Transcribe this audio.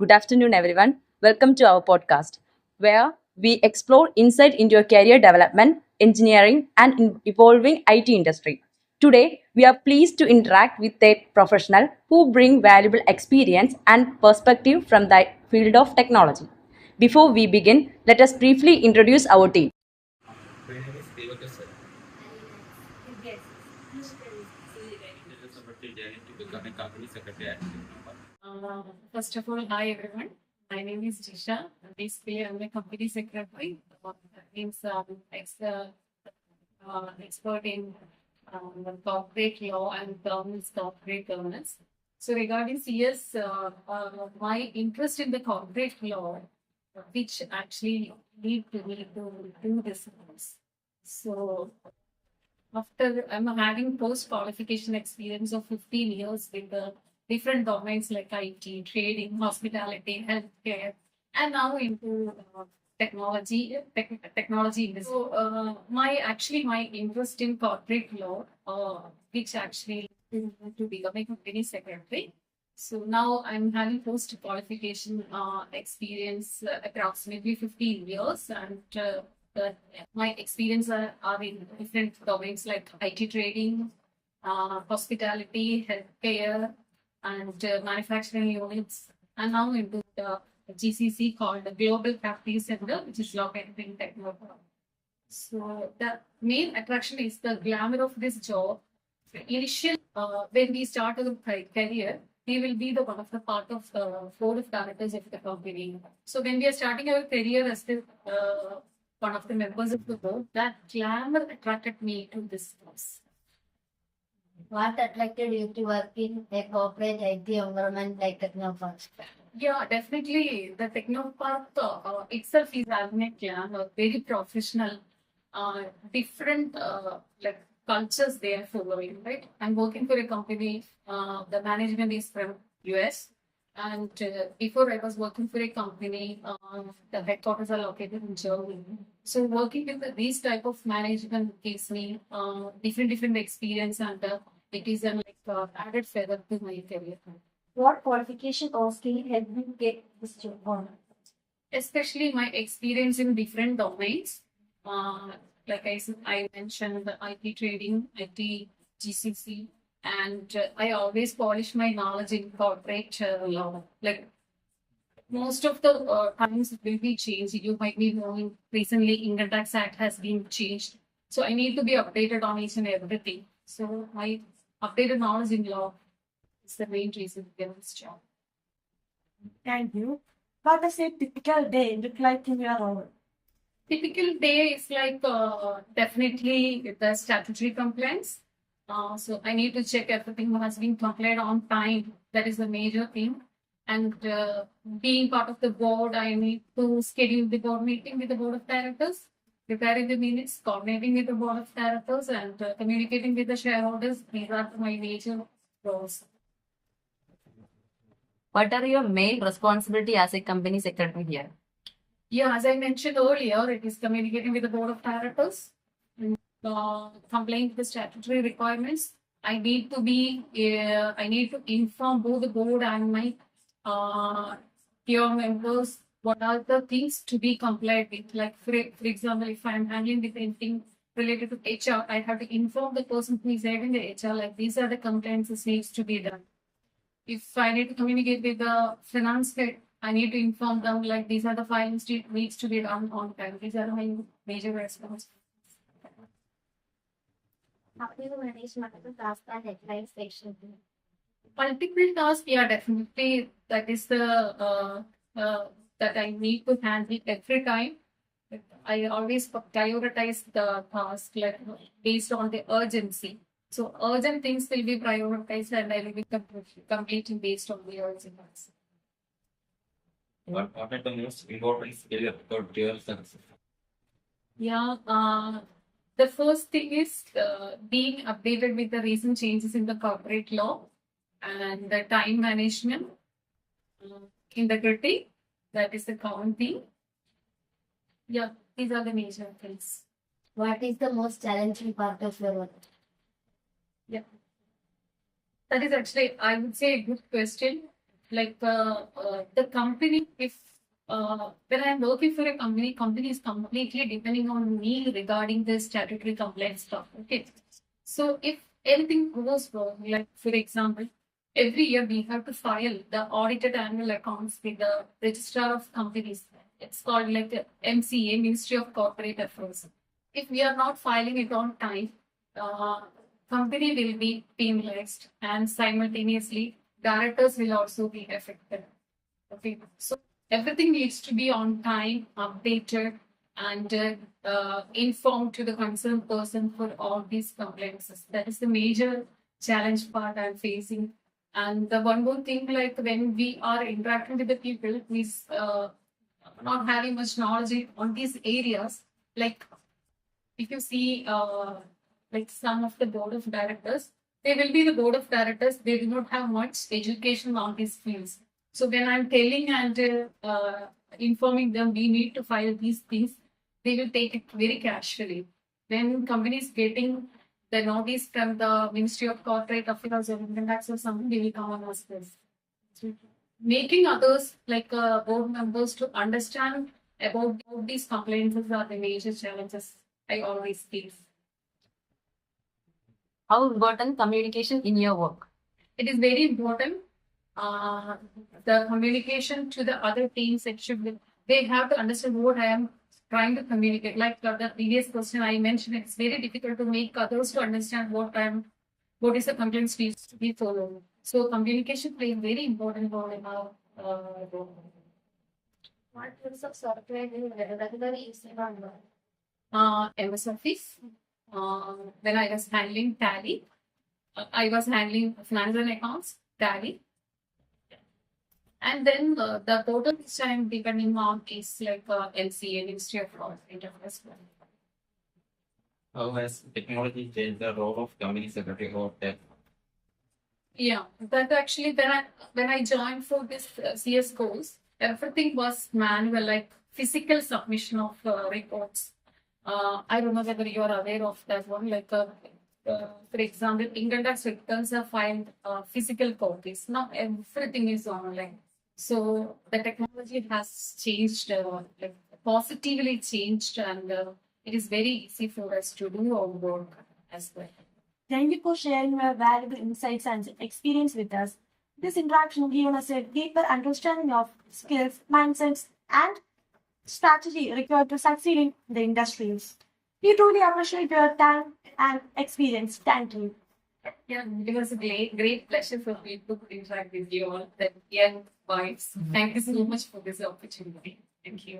Good afternoon, everyone. Welcome to our podcast, where we explore insight into your career development, engineering, and evolving IT industry. Today, we are pleased to interact with a professional who bring valuable experience and perspective from the field of technology. Before we begin, let us briefly introduce our team. My name is Devaka sir. This is about the journey to become a company secretary at Technova. First of all, hi everyone. My name is Jisha. Basically, I'm a company secretary. That means expert in corporate law and governance, corporate governance. So regarding CS, my interest in the corporate law, which actually lead to me to do this course. So after I'm having post qualification experience of 15 years with the different domains like IT, trading, hospitality, healthcare, and now into technology industry. So my interest in corporate law, which actually to become a company secretary. So now I'm having post qualification experience approximately 15 years, and my experience are in different domains like IT trading, hospitality, healthcare, and manufacturing units. And now into the GCC called the Global Practice Center, which is located in Technova. So the main attraction is the glamour of this job. Initial, when we start our career, we will be the one of the part of the board of directors of the company. So when we are starting our career as the one of the members of the board, that glamour attracted me to this course. What attracted you to work in a corporate IT environment like Technopark? Yeah, definitely. The Technopark itself is having a glamour, very professional, different like cultures they are following, right? I'm working for a company, the management is from US. And before I was working for a company, the headquarters are located in Germany. So working with these type of management gives me different experience, and it is an added feather to my career. What qualification or skill helped you get this job? Especially my experience in different domains. Like I mentioned, the IT trading, IT GCC, and I always polish my knowledge in corporate law. Like most of the times it will be changed. You might be knowing recently Income Tax Act has been changed. So I need to be updated on each and everything. So my updated knowledge in law is the main reason to get this job. Thank you. What does a typical day look like in your role? Typical day is like definitely the statutory compliance. So I need to check everything has been complied on time. That is the major thing. And being part of the board, I need to schedule the board meeting with the board of directors, preparing the minutes, coordinating with the board of directors, and communicating with the shareholders. These are my major roles. What are your main responsibility as a company secretary here? Yeah, as I mentioned earlier, it is communicating with the board of directors, and, complying with the statutory requirements. I need to inform both the board and my peer members what are the things to be complied with. Like for example, if I'm handling with anything related to HR, I have to inform the person who is having the HR, like these are the compliances needs to be done. If I need to communicate with the finance head, I need to inform them like these are the files needs to be done on time. These are my major responsibilities. How do you manage multiple tasks and deadline section? Multiple tasks, yeah, definitely. That is the that I need to handle every time. I always prioritize the task like based on the urgency. So urgent things will be prioritized, and I will be completing based on the urgency. What are the most important skill for real success? Yeah, the first thing is being updated with the recent changes in the corporate law and the time management, integrity. That is the common thing. Yeah, these are the major things. What is the most challenging part of your work? Yeah, that is actually, I would say, a good question. like the company, if when I'm working for a company is completely depending on me regarding the statutory compliance stuff. Okay. So if anything goes wrong, like for example, every year we have to file the audited annual accounts with the registrar of companies. It's called like the MCA, Ministry of Corporate Affairs. If we are not filing it on time, company will be penalized, and simultaneously directors will also be affected. Okay, so everything needs to be on time, updated, and informed to the concerned person for all these complaints. That is the major challenge part I'm facing. And the one more thing, like when we are interacting with the people who is not having much knowledge on these areas, like if you see like some of the board of directors, they will be the board of directors, they do not have much education on these fields. So when I'm telling and informing them we need to file these things, they will take it very casually. When companies getting the notice from the Ministry of Corporate Affairs or Income Tax or something, they will come and ask this. So making others like board members to understand about these complaints are the major challenges I always face. How important communication in your work? It is very important. The communication to the other teams, they have to understand what I am trying to communicate. Like the previous question I mentioned, it's very difficult to make others to understand what is the complaints needs to be followed. So communication plays a very important role in our role. What types of software do you regularly use on work? MS Office. When I was handling Tally, I was handling finance and accounts, Tally. And then the portal which I'm depending on is like LCA, Ministry of Corporate Affairs. How has technology changed the role of company secretary or tech? Yeah, that actually when I joined for this CS course, everything was manual, like physical submission of reports. I don't know whether you are aware of that one. Like, for example, income tax returns are filed physical copies. Now everything is online. So the technology has changed, like positively changed, and it is very easy for us to do our work as well. Thank you for sharing your valuable insights and experience with us. This interaction gave us a deeper understanding of skills, mindsets, and strategy required to succeed in the industries. We truly appreciate your time and experience. Thank you. Yeah, it was a great pleasure for me to interact with you all, the young minds. Thank you so much for this opportunity. Thank you.